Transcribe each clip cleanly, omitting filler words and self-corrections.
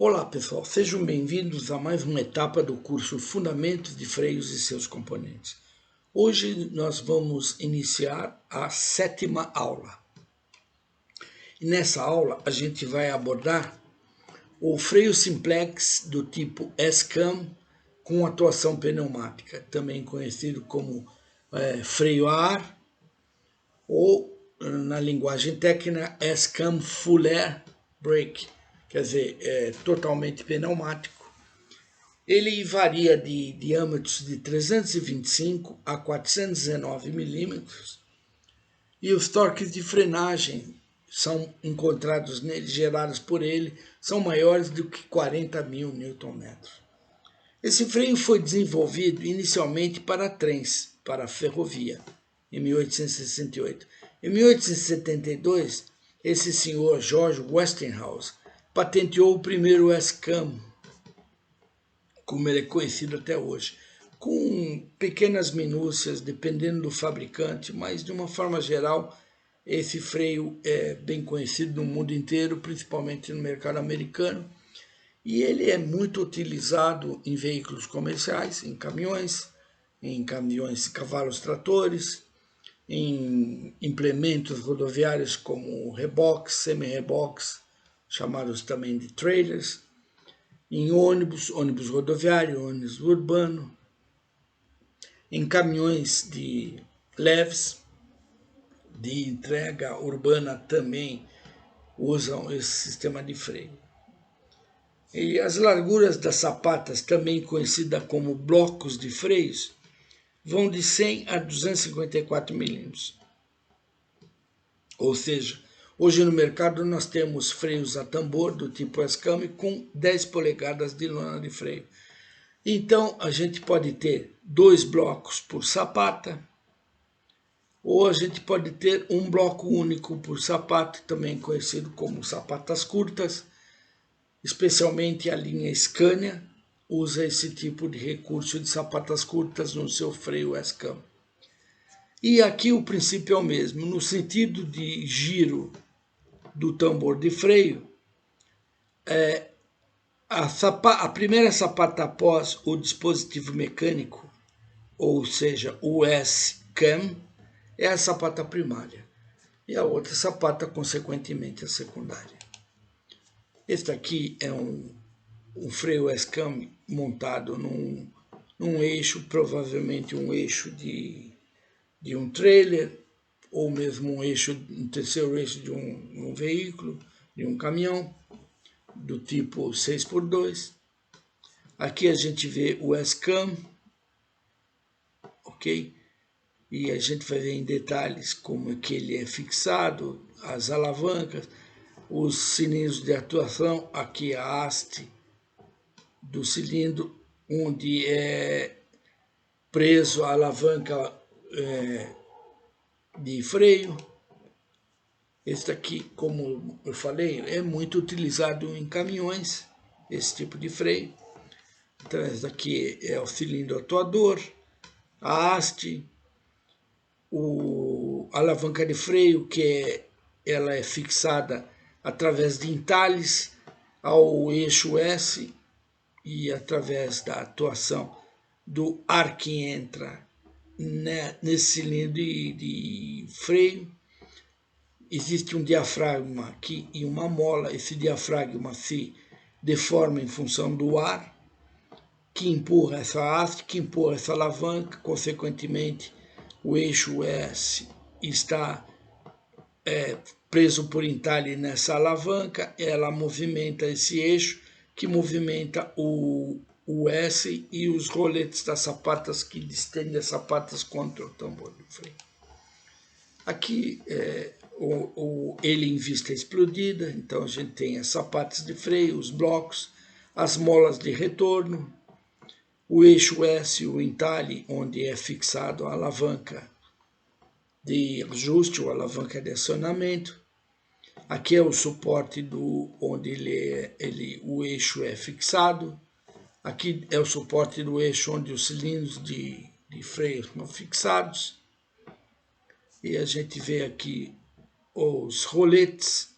Olá pessoal, sejam bem-vindos a mais uma etapa do curso Fundamentos de Freios e seus componentes. Hoje nós vamos iniciar a 7ª aula. E nessa aula a gente vai abordar o freio simplex do tipo S-Cam com atuação pneumática, também conhecido como freio a ar ou, na linguagem técnica, S-Cam Full Air Brake, quer dizer, é totalmente pneumático. Ele varia de diâmetros de 325 a 419 milímetros e os torques de frenagem são encontrados nele, gerados por ele, são maiores do que 40.000 Nm. Esse freio foi desenvolvido inicialmente para trens, para a ferrovia, em 1868. Em 1872, esse senhor George Westinghouse patenteou o primeiro S-Cam, como ele é conhecido até hoje, com pequenas minúcias, dependendo do fabricante, mas de uma forma geral, esse freio é bem conhecido no mundo inteiro, principalmente no mercado americano, e ele é muito utilizado em veículos comerciais, em caminhões cavalos tratores, em implementos rodoviários como reboques, semi-reboques, chamados também de trailers, em ônibus rodoviário, ônibus urbano, em caminhões de leves, de entrega urbana também usam esse sistema de freio. E as larguras das sapatas, também conhecidas como blocos de freios, vão de 100 a 254 milímetros. Ou seja, hoje no mercado nós temos freios a tambor do tipo S-Cam com 10 polegadas de lona de freio. Então a gente pode ter 2 blocos por sapata, ou a gente pode ter um bloco único por sapata, também conhecido como sapatas curtas. Especialmente a linha Scania usa esse tipo de recurso de sapatas curtas no seu freio S-Cam. E aqui o princípio é o mesmo, no sentido de giro do tambor de freio, a primeira sapata após o dispositivo mecânico, ou seja, o S-Cam, é a sapata primária, e a outra sapata, consequentemente, a secundária. Este aqui é um freio S-Cam montado num eixo, provavelmente um eixo de um trailer, ou mesmo um terceiro eixo de um veículo, de um caminhão, do tipo 6x2. Aqui a gente vê o S-Cam, ok? E a gente vai ver em detalhes como é que ele é fixado, as alavancas, os cilindros de atuação, aqui a haste do cilindro, onde é preso a alavanca de freio. Este aqui, como eu falei, é muito utilizado em caminhões, esse tipo de freio. Então, esse aqui é o cilindro atuador, a haste, a alavanca de freio, ela é fixada através de entalhes ao eixo S e através da atuação do ar que entra nesse cilindro de freio. Existe um diafragma aqui e uma mola. Esse diafragma se deforma em função do ar que empurra essa haste, que empurra essa alavanca. Consequentemente, o eixo S está preso por entalhe nessa alavanca. Ela movimenta esse eixo, que movimenta o S e os roletes das sapatas, que distendem as sapatas contra o tambor do freio. Aqui ele em vista explodida, então a gente tem as sapatas de freio, os blocos, as molas de retorno, o eixo S, o entalhe, onde é fixado a alavanca de ajuste ou alavanca de acionamento. Aqui é o suporte onde o eixo é fixado. Aqui é o suporte do eixo onde os cilindros de freio são fixados. E a gente vê aqui os roletes,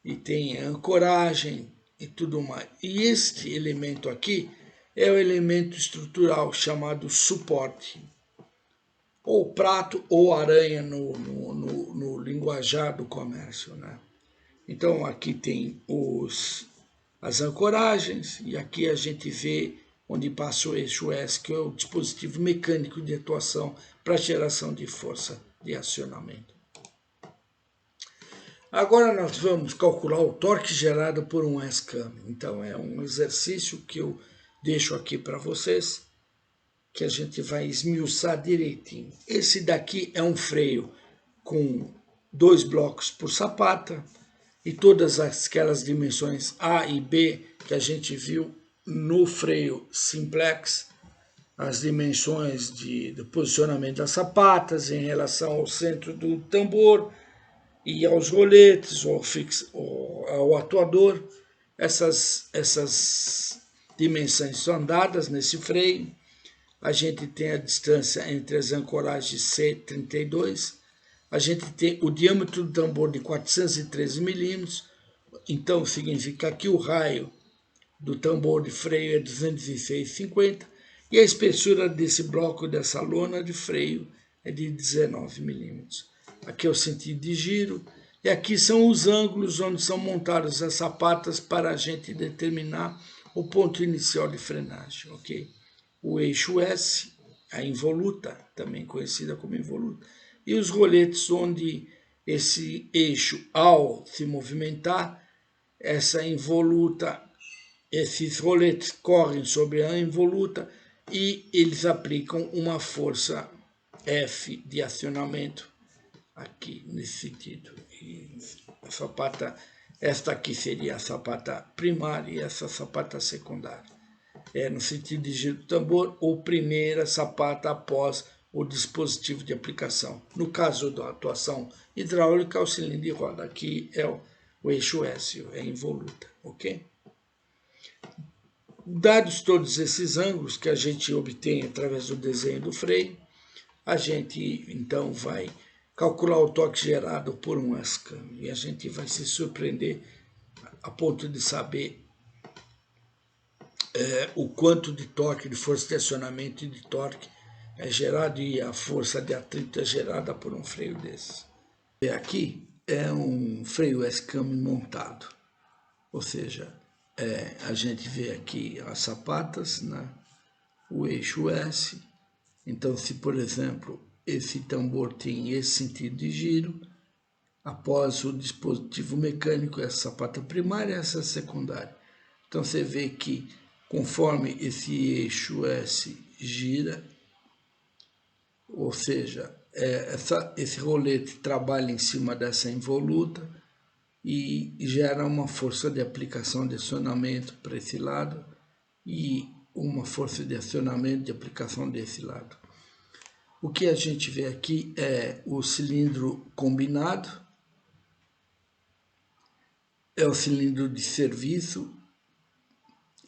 e tem a ancoragem, e tudo mais. E este elemento aqui é o elemento estrutural chamado suporte, ou prato ou aranha no linguajar do comércio, né? Então aqui tem as ancoragens e aqui a gente vê onde passa o eixo S, que é o dispositivo mecânico de atuação para geração de força de acionamento. Agora nós vamos calcular o torque gerado por um S-Cam. Então é um exercício que eu deixo aqui para vocês, que a gente vai esmiuçar direitinho. Esse daqui é um freio com 2 blocos por sapata e todas aquelas dimensões A e B que a gente viu no freio simplex, as dimensões do posicionamento das sapatas em relação ao centro do tambor e aos roletes, ao atuador. Essas dimensões são dadas nesse freio. A gente tem a distância entre as ancoragens C32, a gente tem o diâmetro do tambor de 413 milímetros, então significa que o raio do tambor de freio é 206,50 e a espessura desse bloco, dessa lona de freio, é de 19 milímetros. Aqui é o sentido de giro e aqui são os ângulos onde são montadas as sapatas para a gente determinar o ponto inicial de frenagem, ok? O eixo S, a involuta, também conhecida como involuta, e os roletes onde esse eixo, ao se movimentar, essa involuta, esses roletes correm sobre a involuta e eles aplicam uma força F de acionamento aqui nesse sentido. E a sapata, esta aqui seria a sapata primária e essa sapata secundária. No sentido de giro do tambor, ou primeira sapata após o dispositivo de aplicação. No caso da atuação hidráulica, é o cilindro de roda. Aqui é o eixo S, é involuta, ok? Dados todos esses ângulos que a gente obtém através do desenho do freio, a gente então vai calcular o torque gerado por um S-Cam e a gente vai se surpreender a ponto de saber o quanto de torque, de força de acionamento e de torque é gerado e a força de atrito é gerada por um freio desse. Aqui é um freio S-Cam montado, ou seja, a gente vê aqui as sapatas, né? O eixo S. Então, se por exemplo esse tambor tem esse sentido de giro, após o dispositivo mecânico, essa sapata primária e essa secundária. Então você vê que conforme esse eixo S gira, ou seja, esse rolete trabalha em cima dessa involuta e gera uma força de aplicação de acionamento para esse lado e uma força de acionamento de aplicação desse lado. O que a gente vê aqui é o cilindro combinado, é o cilindro de serviço,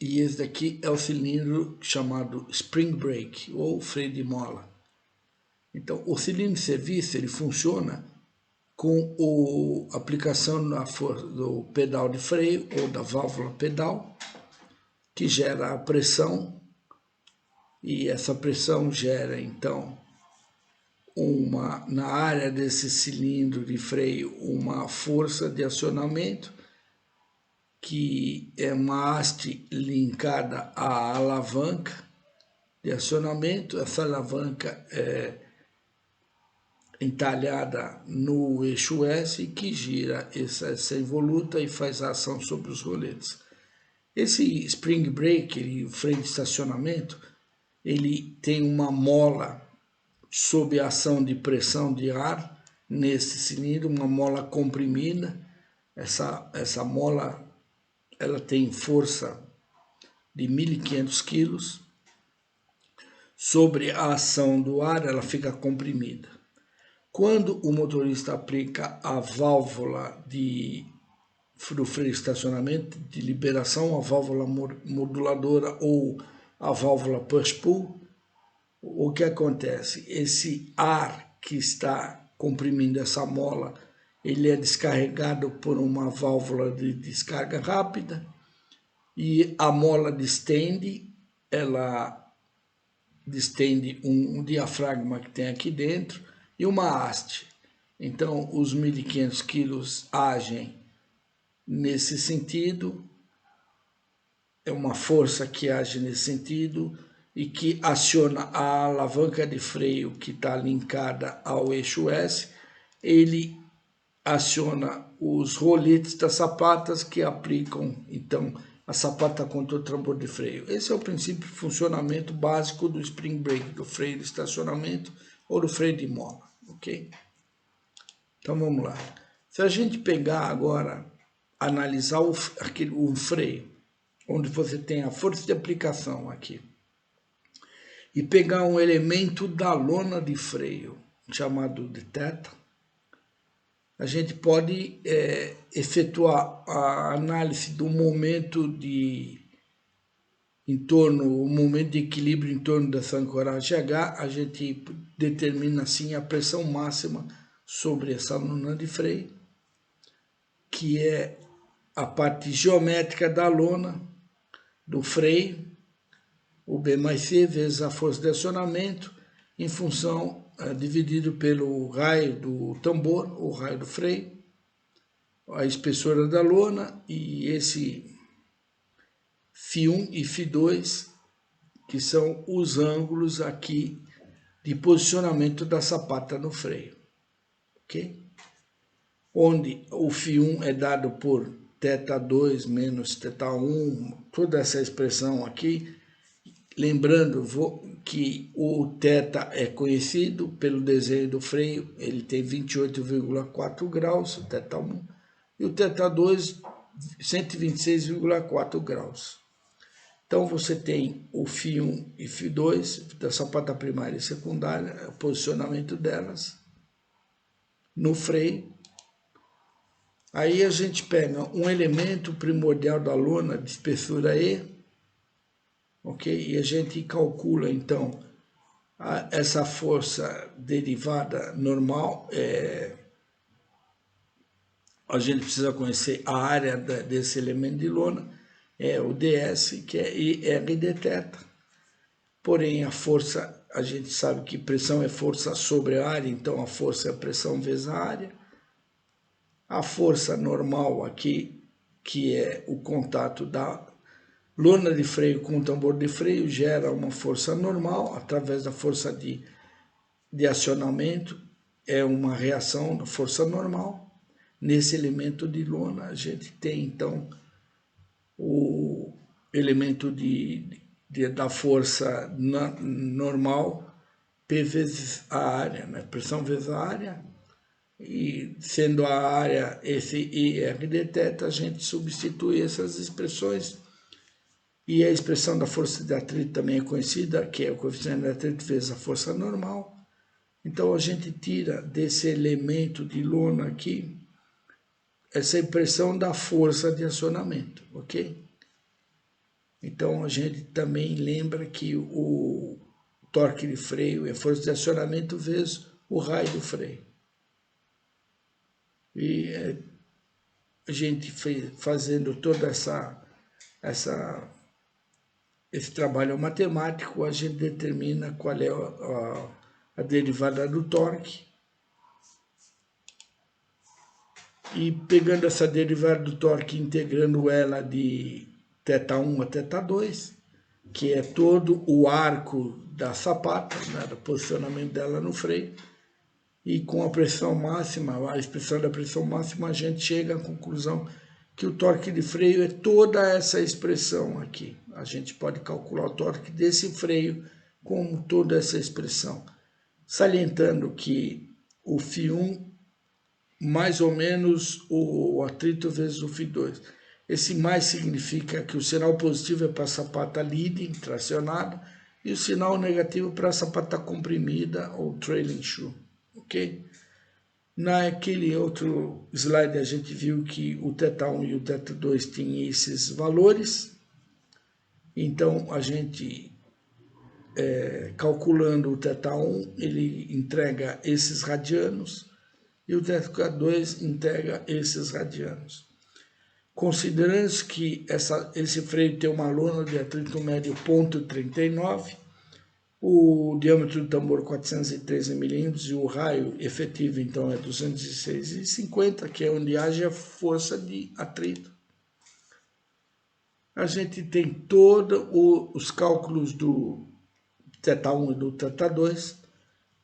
e esse daqui é o cilindro chamado spring brake, ou freio de mola. Então, o cilindro de serviço ele funciona com a aplicação da força do pedal de freio ou da válvula pedal, que gera a pressão, e essa pressão gera então na área desse cilindro de freio uma força de acionamento, que é uma haste linkada à alavanca de acionamento. Essa alavanca é entalhada no eixo S, que gira essa involuta e faz a ação sobre os roletes. Esse spring brake, o freio de estacionamento, ele tem uma mola sob a ação de pressão de ar nesse cilindro, uma mola comprimida. Essa mola ela tem força de 1.500 kg. Sobre a ação do ar, ela fica comprimida. Quando o motorista aplica a válvula do freio de estacionamento, de liberação, a válvula moduladora ou a válvula push-pull, o que acontece? Esse ar que está comprimindo essa mola, ele é descarregado por uma válvula de descarga rápida, e a mola distende, ela distende um diafragma que tem aqui dentro e uma haste. Então, os 1.500 quilos agem nesse sentido, é uma força que age nesse sentido e que aciona a alavanca de freio que está linkada ao eixo S, ele aciona os roletes das sapatas que aplicam, então, a sapata contra o tambor de freio. Esse é o princípio de funcionamento básico do spring brake, do freio de estacionamento ou do freio de mola, ok? Então vamos lá. Se a gente pegar agora, analisar o freio, onde você tem a força de aplicação aqui, e pegar um elemento da lona de freio, chamado de teta, a gente pode efetuar a análise do momento o momento de equilíbrio em torno dessa ancoragem H, a gente determina assim a pressão máxima sobre essa lona de freio, que é a parte geométrica da lona do freio, o B mais C vezes a força de acionamento, em função, dividido pelo raio do tambor, o raio do freio, a espessura da lona e esse Φ1 e Φ2, que são os ângulos aqui de posicionamento da sapata no freio, ok? Onde o Φ1 é dado por θ2 menos θ1, toda essa expressão aqui. Lembrando que o θ é conhecido pelo desenho do freio, ele tem 28,4 graus, o θ1, e o θ2, 126,4 graus. Então você tem o Φ1 e Φ2 da sapata primária e secundária, o posicionamento delas no freio. Aí a gente pega um elemento primordial da lona de espessura E, ok? E a gente calcula então essa força derivada normal. A gente precisa conhecer a área desse elemento de lona, o ds, que é IR de θ. Porém, a força, a gente sabe que pressão é força sobre a área, então a força é a pressão vezes a área. A força normal aqui, que é o contato da lona de freio com o tambor de freio, gera uma força normal através da força de acionamento, é uma reação da força normal. Nesse elemento de lona, a gente tem então o elemento da força normal, P vezes a área, né? Pressão vezes a área, e sendo a área esse IR de θ, a gente substitui essas expressões, e a expressão da força de atrito também é conhecida, que é o coeficiente de atrito vezes a força normal. Então a gente tira desse elemento de lona aqui essa impressão da força de acionamento, ok? Então a gente também lembra que o torque de freio é força de acionamento vezes o raio do freio. E a gente fazendo toda esse trabalho matemático, a gente determina qual é a derivada do torque. E pegando essa derivada do torque, integrando ela de θ1 a θ2, que é todo o arco da sapata, né, do posicionamento dela no freio, e com a pressão máxima, a expressão da pressão máxima, a gente chega à conclusão que o torque de freio é toda essa expressão aqui. A gente pode calcular o torque desse freio como toda essa expressão, salientando que o Φ1 mais ou menos o atrito vezes o Φ2. Esse mais significa que o sinal positivo é para a sapata leading, tracionada, e o sinal negativo para a sapata comprimida ou trailing shoe, ok? Naquele outro slide a gente viu que o θ1 e o θ2 têm esses valores, então a gente, calculando o θ1, ele entrega esses radianos, e o θ2 integra esses radianos. considerando que esse freio tem uma lona de atrito médio 0,39, o diâmetro do tambor 413 milímetros e o raio efetivo então é 206,50, que é onde haja força de atrito. A gente tem todos os cálculos do θ1 e do θ2,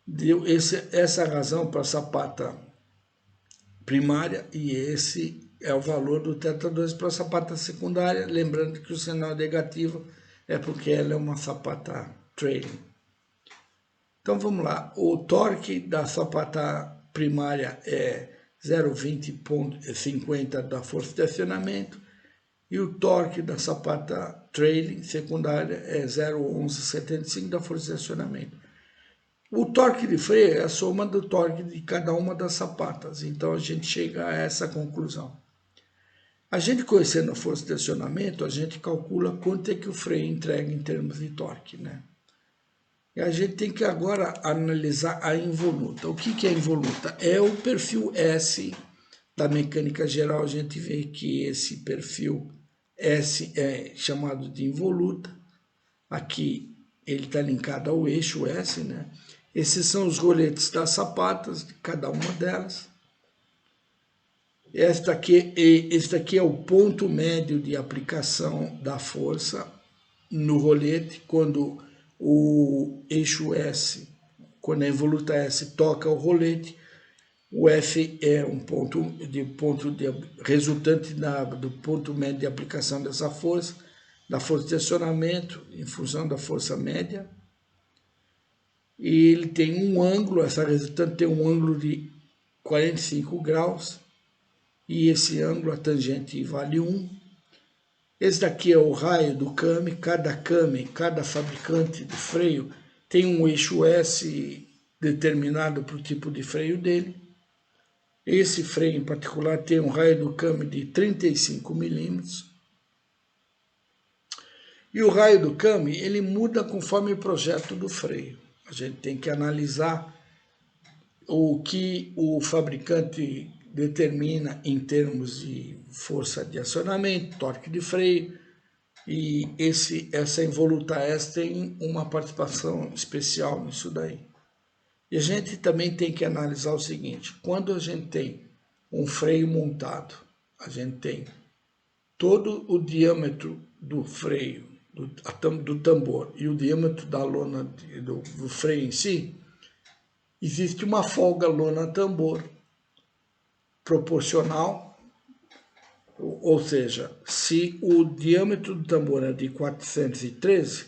deu essa razão para a sapata primária e esse é o valor do θ2 para a sapata secundária, lembrando que o sinal negativo é porque ela é uma sapata trailing. Então vamos lá, o torque da sapata primária é 0,20,50 da força de acionamento e o torque da sapata trailing secundária é 0,1175 da força de acionamento. O torque de freio é a soma do torque de cada uma das sapatas, então a gente chega a essa conclusão. A gente conhecendo a força de acionamento, a gente calcula quanto é que o freio entrega em termos de torque, né? E a gente tem que agora analisar a involuta. O que é involuta? É o perfil S da mecânica geral. A gente vê que esse perfil S é chamado de involuta. Aqui ele está linkado ao eixo S, né? Esses são os roletes das sapatas, de cada uma delas. Este aqui é o ponto médio de aplicação da força no rolete, quando o eixo S, quando a involuta S toca o rolete, o F é um resultante do ponto médio de aplicação dessa força, da força de acionamento em função da força média. E ele tem um ângulo, essa resultante tem um ângulo de 45 graus, e esse ângulo, a tangente vale 1. Esse daqui é o raio do Kame, cada fabricante de freio tem um eixo S determinado para o tipo de freio dele. Esse freio em particular tem um raio do Kame de 35 milímetros. E o raio do Kame, ele muda conforme o projeto do freio. A gente tem que analisar o que o fabricante determina em termos de força de acionamento, torque de freio, e essa involuta S tem uma participação especial nisso daí. E a gente também tem que analisar o seguinte: quando a gente tem um freio montado, a gente tem todo o diâmetro do freio, do tambor e o diâmetro da lona do freio em si, existe uma folga lona-tambor proporcional, ou seja, se o diâmetro do tambor é de 413,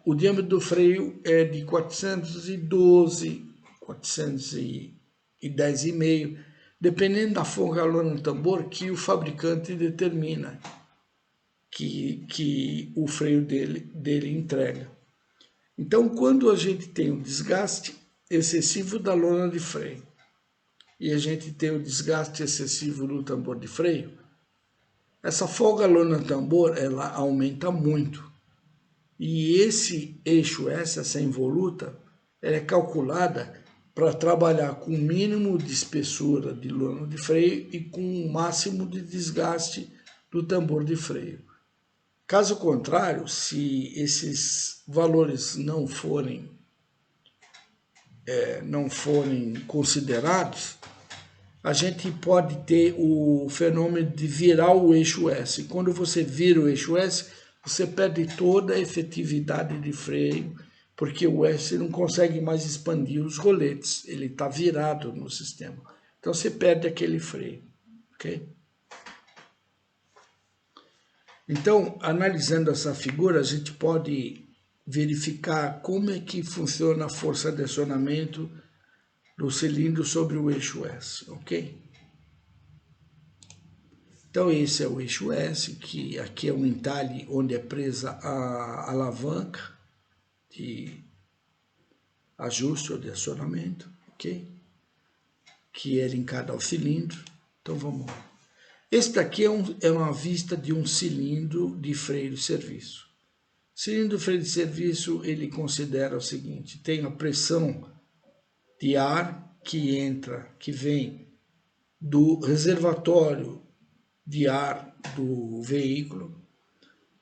o diâmetro do freio é de 412, 410,5, dependendo da folga lona-tambor que o fabricante determina que o freio dele entrega. Então, quando a gente tem um desgaste excessivo da lona de freio e a gente tem o desgaste excessivo do tambor de freio, essa folga lona-tambor ela aumenta muito. E esse eixo S, essa involuta, ela é calculada para trabalhar com o mínimo de espessura de lona de freio e com o máximo de desgaste do tambor de freio. Caso contrário, se esses valores não forem considerados, a gente pode ter o fenômeno de virar o eixo S. Quando você vira o eixo S, você perde toda a efetividade de freio, porque o S não consegue mais expandir os roletes, ele está virado no sistema. Então você perde aquele freio, ok? Então, analisando essa figura, a gente pode verificar como é que funciona a força de acionamento do cilindro sobre o eixo S, ok? Então esse é o eixo S, que aqui é um entalhe onde é presa a alavanca de ajuste ou de acionamento, ok? Que é linkada ao cilindro. Então vamos lá. Este aqui é uma vista de um cilindro de freio de serviço. O cilindro de freio de serviço, ele considera o seguinte: tem a pressão de ar que vem do reservatório de ar do veículo.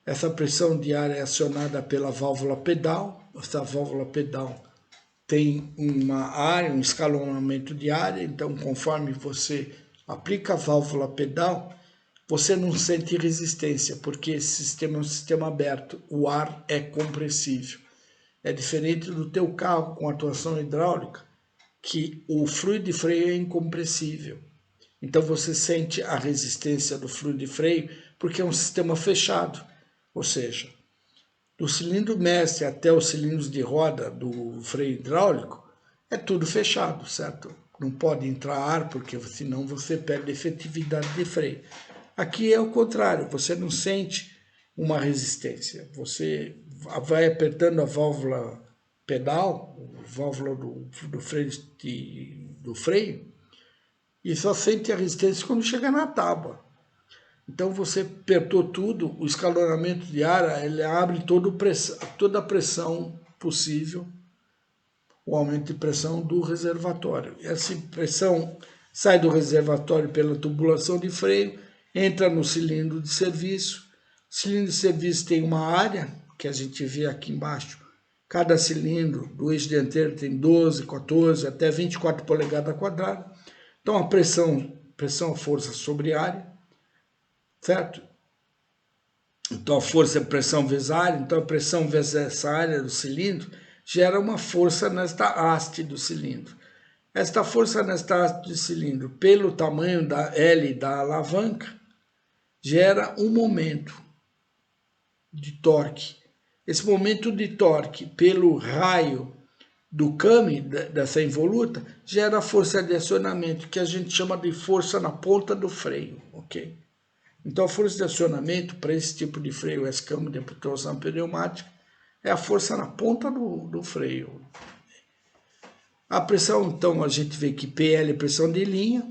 Essa pressão de ar é acionada pela válvula pedal. Essa válvula pedal tem uma área, um escalonamento de área, então conforme você aplica a válvula pedal, você não sente resistência, porque esse sistema é um sistema aberto, o ar é compressível. É diferente do teu carro com atuação hidráulica, que o fluido de freio é incompressível. Então você sente a resistência do fluido de freio, porque é um sistema fechado, ou seja, do cilindro mestre até os cilindros de roda do freio hidráulico, é tudo fechado, certo? Não pode entrar ar, porque senão você perde a efetividade de freio. Aqui é o contrário, você não sente uma resistência. Você vai apertando a válvula pedal, a válvula do freio, e só sente a resistência quando chega na tábua. Então você apertou tudo, o escalonamento de ar, ele abre toda a pressão possível, o aumento de pressão do reservatório. Essa pressão sai do reservatório pela tubulação de freio, entra no cilindro de serviço. O cilindro de serviço tem uma área, que a gente vê aqui embaixo. Cada cilindro do eixo dianteiro tem 12, 14, até 24 polegadas quadradas. Então a pressão, força sobre área, certo? Então a força é pressão vezes área, então a pressão vezes essa área do cilindro gera uma força nesta haste do cilindro. Esta força nesta haste do cilindro, pelo tamanho da L da alavanca, gera um momento de torque. Esse momento de torque, pelo raio do came, dessa involuta, gera a força de acionamento, que a gente chama de força na ponta do freio, ok? Então a força de acionamento para esse tipo de freio S-came de torção pneumática é a força na ponta do freio. A pressão, então, a gente vê que PL é pressão de linha,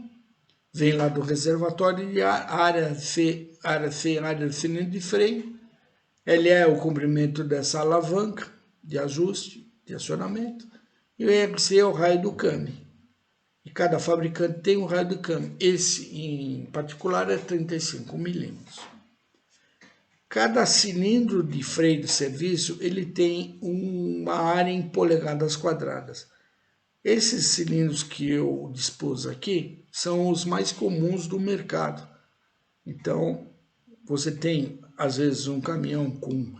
vem lá do reservatório de ar, área C, área do cilindro de freio, L é o comprimento dessa alavanca de ajuste, de acionamento, e o RC é o raio do came. E cada fabricante tem um raio do came. Esse, em particular, é 35 milímetros. Cada cilindro de freio de serviço ele tem uma área em polegadas quadradas. Esses cilindros que eu dispus aqui são os mais comuns do mercado. Então, você tem, às vezes, um caminhão com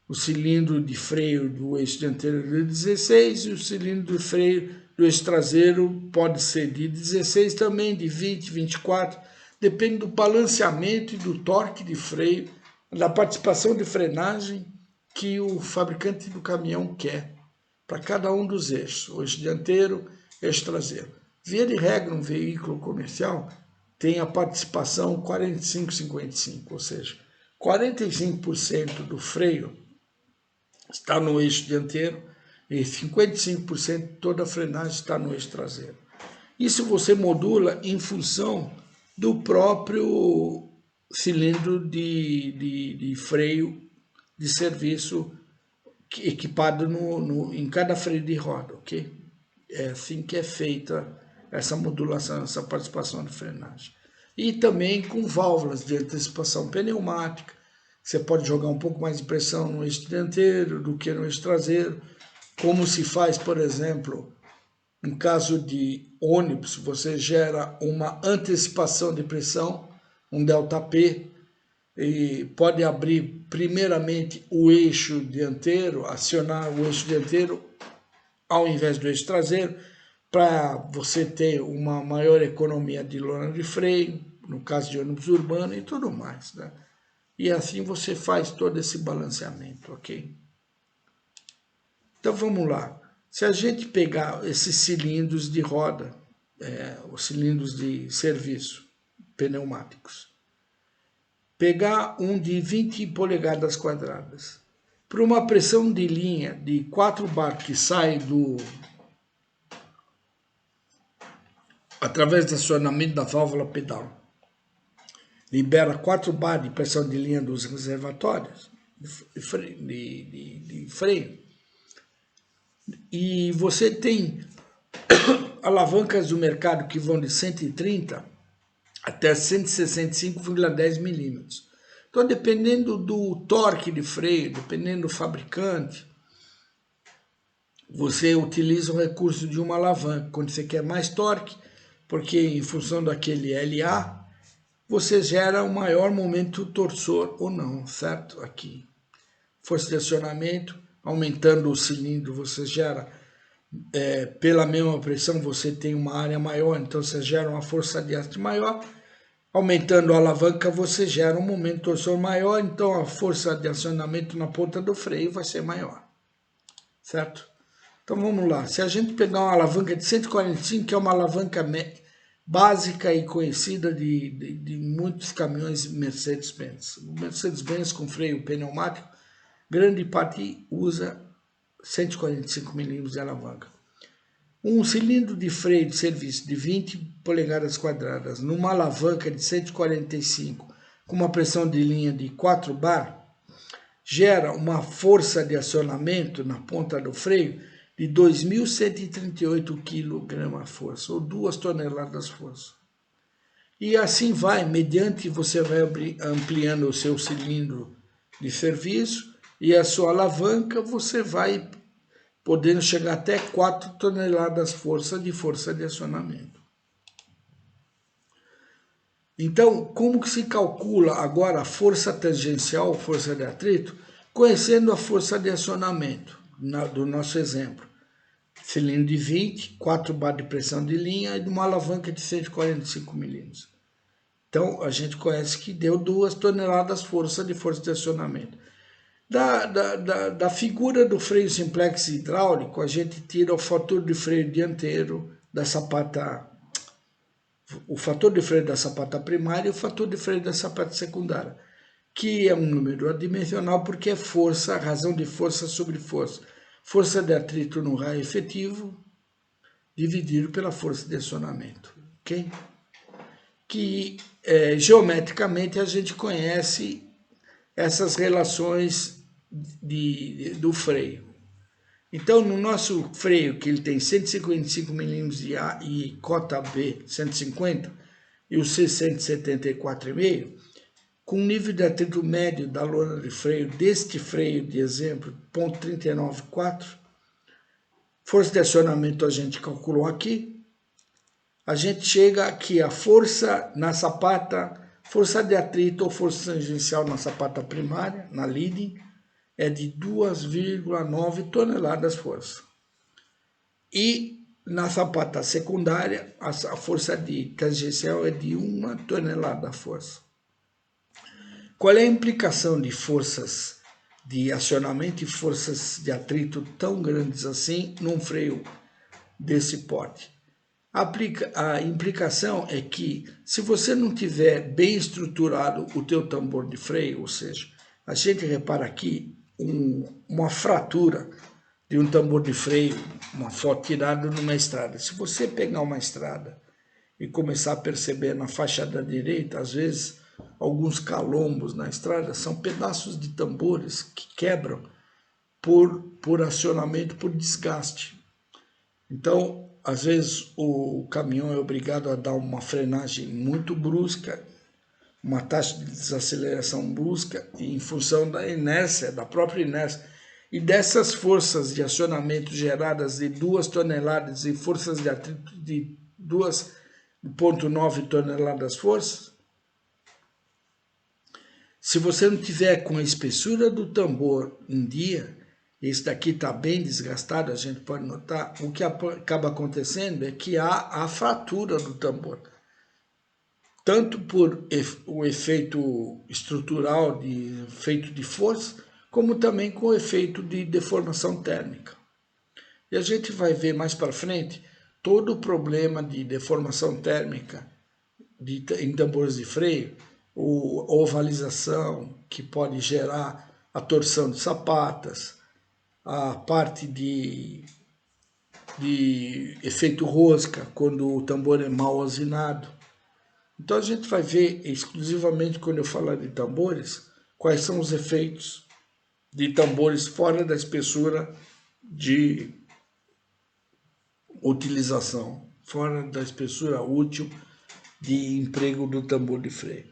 o cilindro de freio do eixo dianteiro de 16 e o cilindro de freio do eixo traseiro pode ser de 16 também, de 20, 24, depende do balanceamento e do torque de freio, da participação de frenagem que o fabricante do caminhão quer para cada um dos eixos, o eixo dianteiro, eixo traseiro. Via de regra, um veículo comercial tem a participação 45-55, ou seja, 45% do freio está no eixo dianteiro e 55% toda a frenagem está no eixo traseiro. Isso você modula em função do próprio cilindro de freio de serviço equipado em cada freio de roda, ok? É assim que é feita essa modulação, essa participação de frenagem. E também com válvulas de antecipação pneumática. Você pode jogar um pouco mais de pressão no eixo dianteiro do que no eixo traseiro, como se faz, por exemplo, em caso de ônibus, você gera uma antecipação de pressão, um ΔP, e pode abrir primeiramente o eixo dianteiro, acionar o eixo dianteiro ao invés do eixo traseiro, para você ter uma maior economia de lona de freio, no caso de ônibus urbano e tudo mais, né? E assim você faz todo esse balanceamento, ok? Então vamos lá. Se a gente pegar esses cilindros de roda, os cilindros de serviço pneumáticos, pegar um de 20 polegadas quadradas, para uma pressão de linha de 4 bar que sai através do acionamento da válvula pedal, libera 4 bar de pressão de linha dos reservatórios de freio. E você tem alavancas do mercado que vão de 130 até 165,10 milímetros. Então, dependendo do torque de freio, dependendo do fabricante, você utiliza o recurso de uma alavanca. Quando você quer mais torque, porque em função daquele LA, você gera um maior momento torsor ou não, certo? Aqui. Força de acionamento, aumentando o cilindro, você gera, pela mesma pressão, você tem uma área maior, então você gera uma força de arraste maior. Aumentando a alavanca, você gera um momento torsor maior, então a força de acionamento na ponta do freio vai ser maior, certo? Então vamos lá, se a gente pegar uma alavanca de 145, que é uma alavanca básica e conhecida de muitos caminhões Mercedes-Benz. O Mercedes-Benz com freio pneumático, grande parte usa 145 milímetros de alavanca. Um cilindro de freio de serviço de 20 polegadas quadradas numa alavanca de 145 com uma pressão de linha de 4 bar gera uma força de acionamento na ponta do freio de 2.138 kg-força, ou 2 toneladas força. E assim vai, mediante você vai ampliando o seu cilindro de serviço e a sua alavanca, você vai podendo chegar até 4 toneladas força de acionamento. Então, como que se calcula agora a força tangencial, força de atrito, conhecendo a força de acionamento do nosso exemplo? Cilindro de 20, 4 bar de pressão de linha e uma alavanca de 145 milímetros. Então, a gente conhece que deu 2 toneladas força de acionamento. Da figura do freio simplex hidráulico, a gente tira o fator de freio dianteiro da sapata, o fator de freio da sapata primária e o fator de freio da sapata secundária, que é um número adimensional porque é força, razão de força sobre força. Força de atrito no raio efetivo dividido pela força de acionamento, ok? Que geometricamente a gente conhece essas relações do freio. Então, no nosso freio, que ele tem 155 milímetros de A e cota B 150 e o C 174,5, com nível de atrito médio da lona de freio deste freio de exemplo, 0,394, força de acionamento a gente calculou aqui, a gente chega aqui a força na sapata, força de atrito ou força tangencial na sapata primária, na leading, é de 2,9 toneladas força. E na sapata secundária, a força de tangencial é de 1 tonelada força. Qual é a implicação de forças de acionamento e forças de atrito tão grandes assim num freio desse porte? A implicação é que, se você não tiver bem estruturado o teu tambor de freio, ou seja, a gente repara aqui uma fratura de um tambor de freio, uma foto tirada numa estrada. Se você pegar uma estrada e começar a perceber na faixa da direita, às vezes, alguns calombos na estrada são pedaços de tambores que quebram por acionamento, por desgaste. Então, às vezes, o caminhão é obrigado a dar uma frenagem muito brusca, uma taxa de desaceleração brusca, em função da inércia, da própria inércia, e dessas forças de acionamento geradas de 2 toneladas e forças de atrito de 2,9 toneladas força, se você não tiver com a espessura do tambor em dia, esse daqui está bem desgastado, a gente pode notar, o que acaba acontecendo é que há a fratura do tambor. Tanto por o efeito estrutural de efeito de força, como também com o efeito de deformação térmica. E a gente vai ver mais para frente todo o problema de deformação térmica em tambores de freio, ovalização, que pode gerar a torção de sapatas, a parte de efeito rosca, quando o tambor é mal usinado. Então a gente vai ver exclusivamente, quando eu falar de tambores, quais são os efeitos de tambores fora da espessura de utilização, fora da espessura útil de emprego do tambor de freio.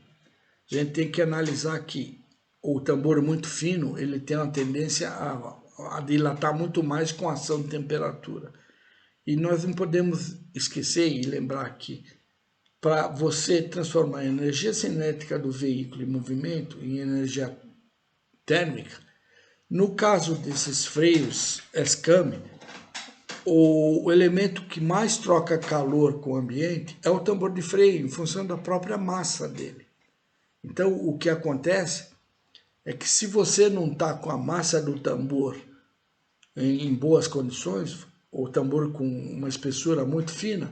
A gente tem que analisar que o tambor muito fino, ele tem uma tendência a dilatar muito mais com a ação de temperatura. E nós não podemos esquecer e lembrar que para você transformar a energia cinética do veículo em movimento em energia térmica, no caso desses freios escame, o elemento que mais troca calor com o ambiente é o tambor de freio, em função da própria massa dele. Então, o que acontece é que se você não está com a massa do tambor em boas condições, o tambor com uma espessura muito fina,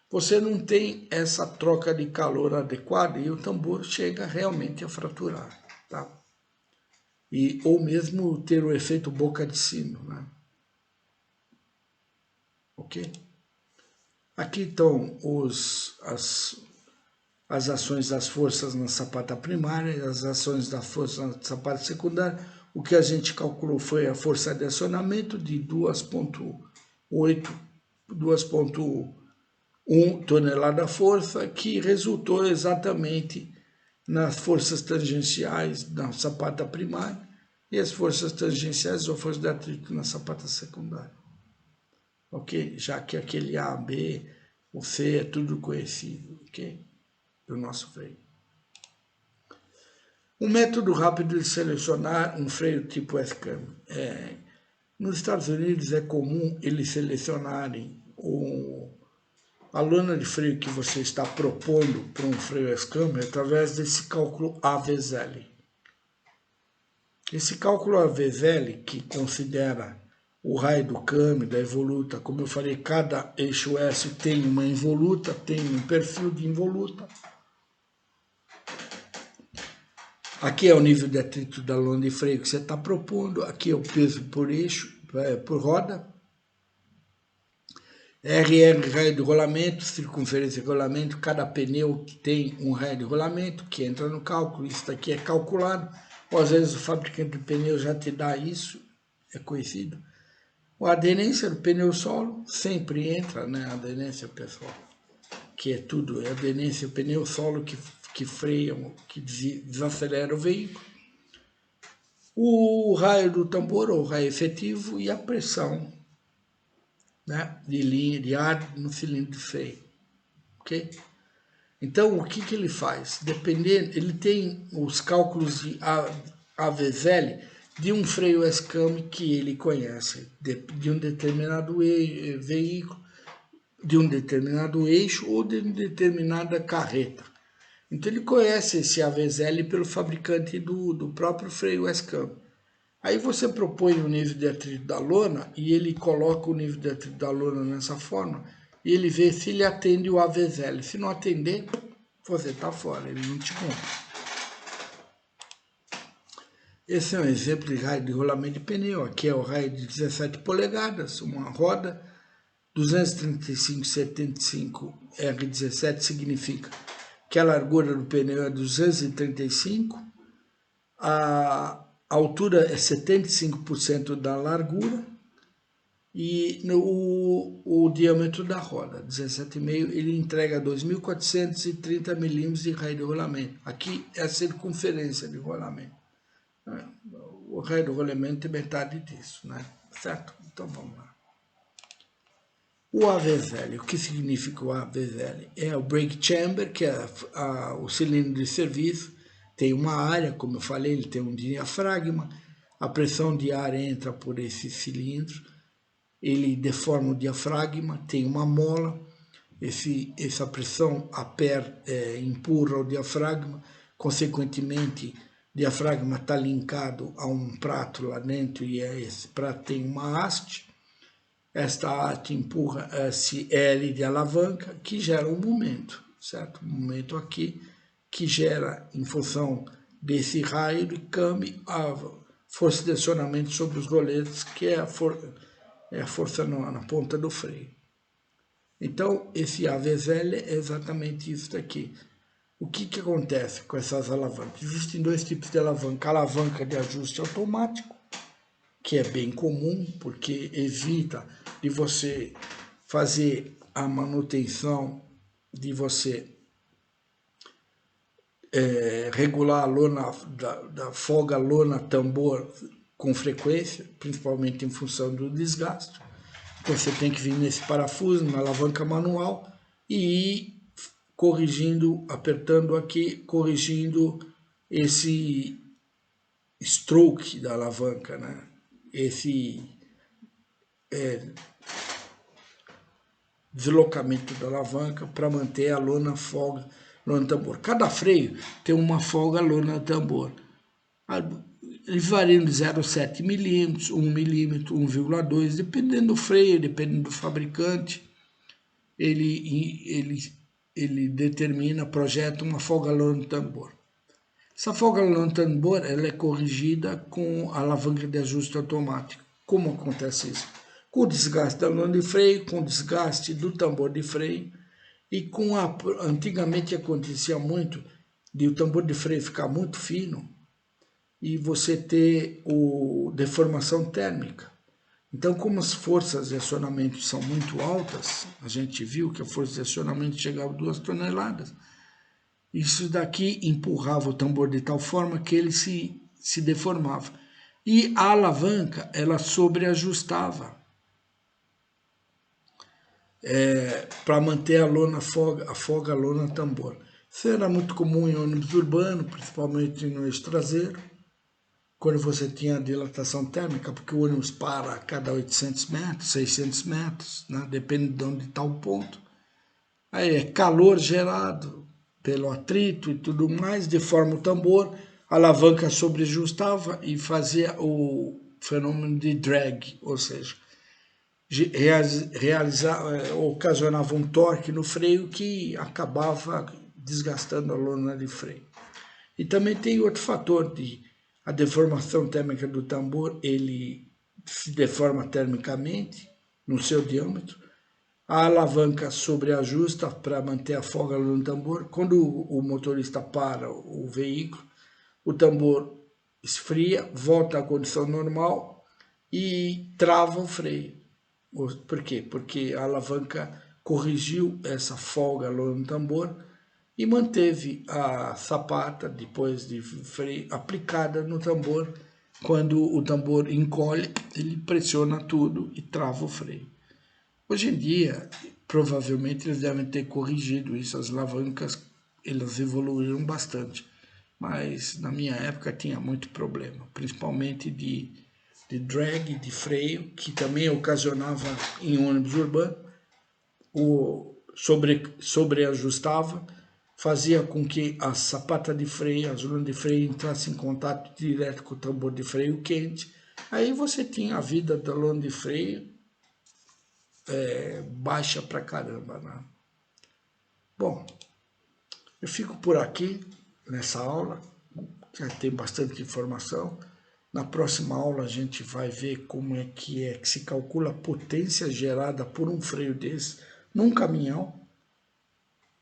você não tem essa troca de calor adequada e o tambor chega realmente a fraturar, tá? Ou mesmo ter o efeito boca de sino, né? Ok? Aqui estão as ações das forças na sapata primária, as ações da força na sapata secundária. O que a gente calculou foi a força de acionamento de 2,1 tonelada força, que resultou exatamente nas forças tangenciais na sapata primária e as forças tangenciais ou forças de atrito na sapata secundária. Ok? Já que aquele A, B, o C é tudo conhecido, ok? Do nosso freio. Um método rápido de selecionar um freio tipo S-Cam. Nos Estados Unidos é comum eles selecionarem a lona de freio que você está propondo para um freio S-Cam através desse cálculo A vezes L. Esse cálculo A vezes L, que considera o raio do câmbio, da involuta, como eu falei, cada eixo S tem uma involuta, tem um perfil de involuta. Aqui é o nível de atrito da lona de freio que você está propondo, aqui é o peso por eixo, por roda. RR, raio de rolamento, circunferência de rolamento, cada pneu tem um raio de rolamento que entra no cálculo, isso daqui é calculado, ou às vezes o fabricante de pneu já te dá isso, é conhecido. A aderência do pneu solo sempre entra, né? A aderência, pessoal, que é tudo, é a aderência do pneu solo que freia, que desacelera o veículo. O raio do tambor, ou raio efetivo, e a pressão, né, de linha de ar no cilindro de freio, ok? Então, o que ele faz? Dependendo, ele tem os cálculos de A vezes L de um freio S-Cam que ele conhece, de um determinado veículo, de um determinado eixo ou de uma determinada carreta. Então, ele conhece esse A vezes L pelo fabricante do próprio freio S-Cam. Aí você propõe o nível de atrito da lona e ele coloca o nível de atrito da lona nessa forma e ele vê se ele atende o A vezes L. Se não atender, você está fora, ele não te compra. Esse é um exemplo de raio de rolamento de pneu. Aqui é o raio de 17 polegadas, uma roda 235/75 R17 significa que a largura do pneu é 235, a altura é 75% da largura e o diâmetro da roda, 17,5, ele entrega 2.430 milímetros de raio de rolamento. Aqui é a circunferência de rolamento. O raio de rolamento é metade disso, né? Certo? Então vamos lá. O AVZL, o que significa o AVZL? É o brake chamber, que é o cilindro de serviço, tem uma área, como eu falei, ele tem um diafragma, a pressão de ar entra por esse cilindro, ele deforma o diafragma, tem uma mola, essa pressão empurra o diafragma, consequentemente, o diafragma está linkado a um prato lá dentro e esse prato tem uma haste. Esta haste empurra esse L de alavanca que gera um momento, certo? Um momento aqui que gera, em função desse raio de câmbio, a força de acionamento sobre os roletes, que é a força na ponta do freio. Então, esse A vezes L é exatamente isso daqui. O que acontece com essas alavancas? Existem dois tipos de alavanca. A alavanca de ajuste automático, que é bem comum, porque evita de você fazer a manutenção, de você regular a lona, da folga lona tambor com frequência, principalmente em função do desgaste. Então você tem que vir nesse parafuso, na alavanca manual, e ir corrigindo, apertando aqui, corrigindo esse stroke da alavanca, né? Esse deslocamento da alavanca para manter a lona folga, lona tambor. Cada freio tem uma folga lona tambor. Ele varia de 0,7 milímetros, 1 milímetro, 1,2, dependendo do freio, dependendo do fabricante, ele determina, projeta uma folga lona tambor. Essa folga lona tambor ela é corrigida com a alavanca de ajuste automático. Como acontece isso? Com o desgaste da lona de freio, com o desgaste do tambor de freio e com antigamente acontecia muito de o tambor de freio ficar muito fino e você ter deformação térmica. Então, como as forças de acionamento são muito altas, a gente viu que a força de acionamento chegava a 2 toneladas, isso daqui empurrava o tambor de tal forma que ele se deformava. E a alavanca, ela sobreajustava para manter a folga lona tambor. Isso era muito comum em ônibus urbano, principalmente no eixo traseiro, quando você tinha dilatação térmica, porque o ônibus para a cada 800 metros, 600 metros, né? Depende de onde está o ponto. Aí é calor gerado pelo atrito e tudo mais, deforma o tambor, a alavanca sobreajustava e fazia o fenômeno de drag, ou seja, ocasionava um torque no freio que acabava desgastando a lona de freio. E também tem outro fator a deformação térmica do tambor, ele se deforma termicamente no seu diâmetro. A alavanca sobreajusta para manter a folga no tambor. Quando o motorista para o veículo, o tambor esfria, volta à condição normal e trava o freio. Por quê? Porque a alavanca corrigiu essa folga no tambor e manteve a sapata, depois de freio, aplicada no tambor. Quando o tambor encolhe, ele pressiona tudo e trava o freio. Hoje em dia, provavelmente eles devem ter corrigido isso, as alavancas elas evoluíram bastante, mas na minha época tinha muito problema, principalmente de drag, de freio, que também ocasionava em ônibus urbano, sobreajustava, fazia com que a sapata de freio, a zona de freio entrasse em contato direto com o tambor de freio quente, aí você tinha a vida da lona de freio baixa pra caramba, né? Bom, eu fico por aqui nessa aula, já tem bastante informação. Na próxima aula a gente vai ver como é que se calcula a potência gerada por um freio desse num caminhão.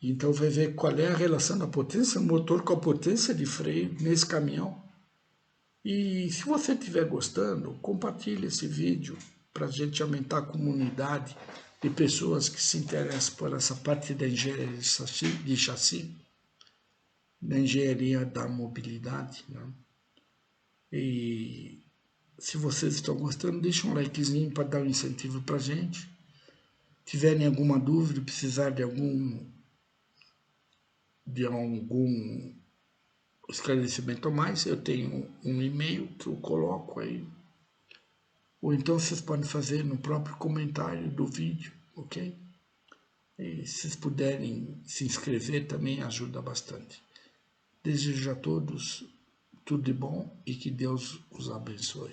Então vai ver qual é a relação da potência do motor com a potência de freio nesse caminhão. E se você estiver gostando, compartilhe esse vídeo para a gente aumentar a comunidade de pessoas que se interessam por essa parte da engenharia de chassi, da engenharia da mobilidade, né? E se vocês estão gostando, deixa um likezinho para dar um incentivo para a gente. Tiverem alguma dúvida, precisar de algum esclarecimento a mais, eu tenho um e-mail que eu coloco aí. Ou então vocês podem fazer no próprio comentário do vídeo, ok? E se vocês puderem se inscrever também ajuda bastante. Desejo a todos tudo de bom e que Deus os abençoe.